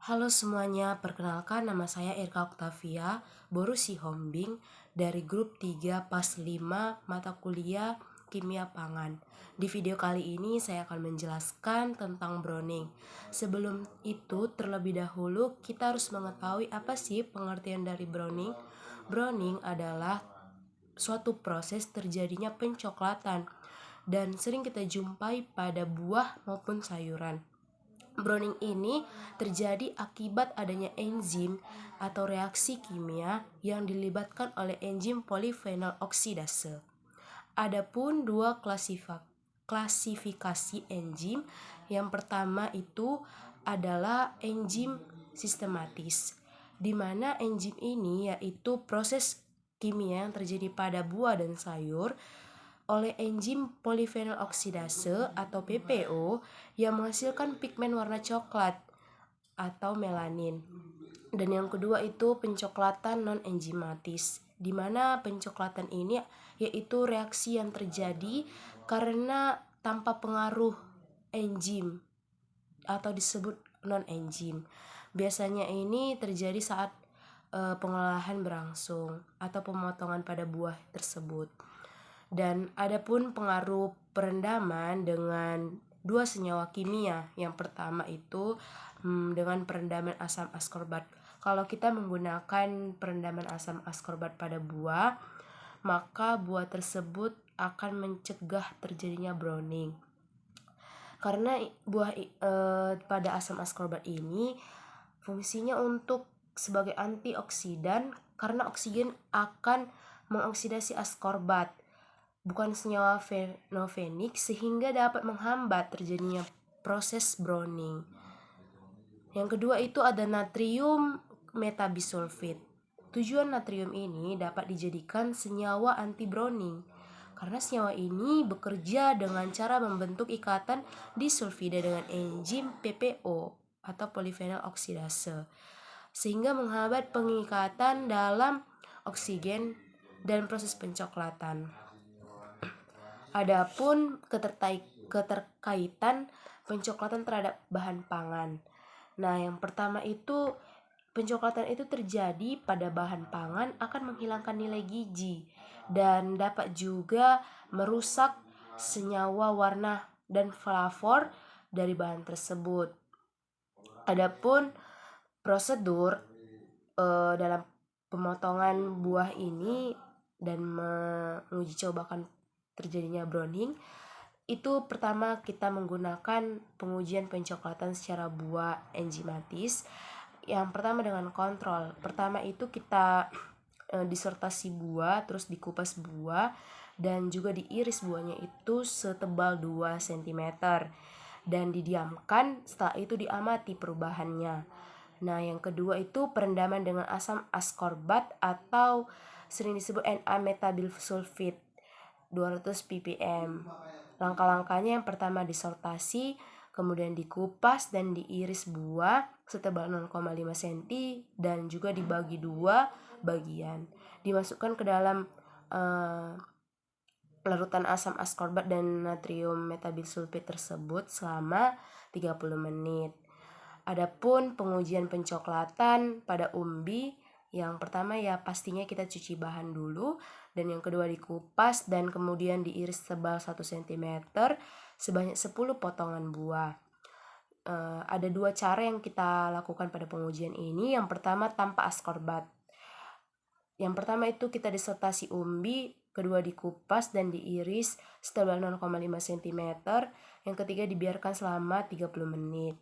Halo semuanya, perkenalkan nama saya Irka Oktavia, Borusi Hombing dari grup 3 PAS 5 mata kuliah Kimia Pangan. Di video kali ini saya akan menjelaskan tentang browning. Sebelum itu, terlebih dahulu kita harus mengetahui apa sih pengertian dari browning. Browning adalah suatu proses terjadinya pencoklatan dan sering kita jumpai pada buah maupun sayuran. Browning ini terjadi akibat adanya enzim atau reaksi kimia yang dilibatkan oleh enzim polifenol oksidase. Adapun dua klasifikasi enzim. Yang pertama itu adalah enzim sistematis, di mana enzim ini yaitu proses kimia yang terjadi pada buah dan sayur oleh enzim polifenol oksidase atau PPO yang menghasilkan pigmen warna coklat atau melanin. Dan yang kedua itu pencoklatan non-enzimatis, di mana pencoklatan ini yaitu reaksi yang terjadi karena tanpa pengaruh enzim atau disebut non-enzim. Biasanya ini terjadi saat pengolahan berlangsung atau pemotongan pada buah tersebut. Dan adapun pengaruh perendaman dengan dua senyawa kimia. Yang pertama itu dengan perendaman asam askorbat. Kalau kita menggunakan perendaman asam askorbat pada buah, maka buah tersebut akan mencegah terjadinya browning. Karena buah pada asam askorbat ini fungsinya untuk sebagai antioksidan, karena oksigen akan mengoksidasi askorbat, bukan senyawa fenofenik, sehingga dapat menghambat terjadinya proses browning. Yang kedua itu ada natrium metabisulfit. Tujuan natrium ini dapat dijadikan senyawa anti browning karena senyawa ini bekerja dengan cara membentuk ikatan disulfida dengan enzim PPO atau polifenol oksidase, sehingga menghambat pengikatan dalam oksigen dan proses pencoklatan. Adapun keterkaitan pencoklatan terhadap bahan pangan. Nah, yang pertama itu pencoklatan itu terjadi pada bahan pangan akan menghilangkan nilai gizi dan dapat juga merusak senyawa warna dan flavor dari bahan tersebut. Adapun prosedur dalam pemotongan buah ini dan menguji cobakan terjadinya browning itu, pertama kita menggunakan pengujian pencoklatan secara buah enzimatis. Yang pertama dengan kontrol. Pertama itu kita disertasi buah, terus dikupas buah dan juga diiris buahnya itu setebal 2 cm dan didiamkan. Setelah itu diamati perubahannya. Nah, yang kedua itu perendaman dengan asam askorbat atau sering disebut Na-metabilsulfit 200 ppm. Langkah-langkahnya yang pertama disortasi, kemudian dikupas dan diiris buah setebal 0,5 cm dan juga dibagi 2 bagian. Dimasukkan ke dalam larutan asam askorbat dan natrium metabilsulfit tersebut selama 30 menit. Adapun pengujian pencoklatan pada umbi, yang pertama ya pastinya kita cuci bahan dulu, dan yang kedua dikupas dan kemudian diiris tebal 1 cm sebanyak 10 potongan buah. Ada 2 cara yang kita lakukan pada pengujian ini. Yang pertama tanpa askorbat. Yang pertama itu kita disertasi umbi, kedua dikupas dan diiris setebal 0,5 cm. Yang ketiga dibiarkan selama 30 menit.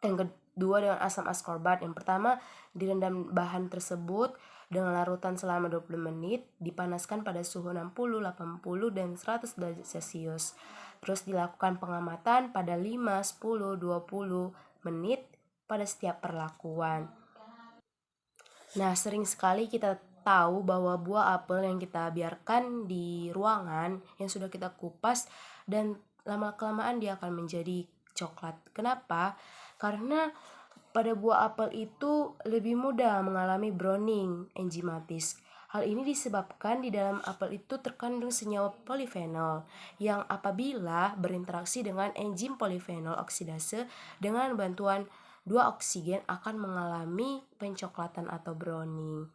Yang kedua dengan asam askorbat. Yang pertama direndam bahan tersebut dengan larutan selama 20 menit, dipanaskan pada suhu 60, 80, dan 100 derajat Celcius. Terus dilakukan pengamatan pada 5, 10, 20 menit pada setiap perlakuan. Nah, sering sekali kita tahu bahwa buah apel yang kita biarkan di ruangan yang sudah kita kupas dan lama-kelamaan dia akan menjadi coklat. Kenapa? Karena pada buah apel itu lebih mudah mengalami browning enzimatis. Hal ini disebabkan di dalam apel itu terkandung senyawa polifenol yang apabila berinteraksi dengan enzim polifenol oksidase dengan bantuan dua oksigen akan mengalami pencoklatan atau browning.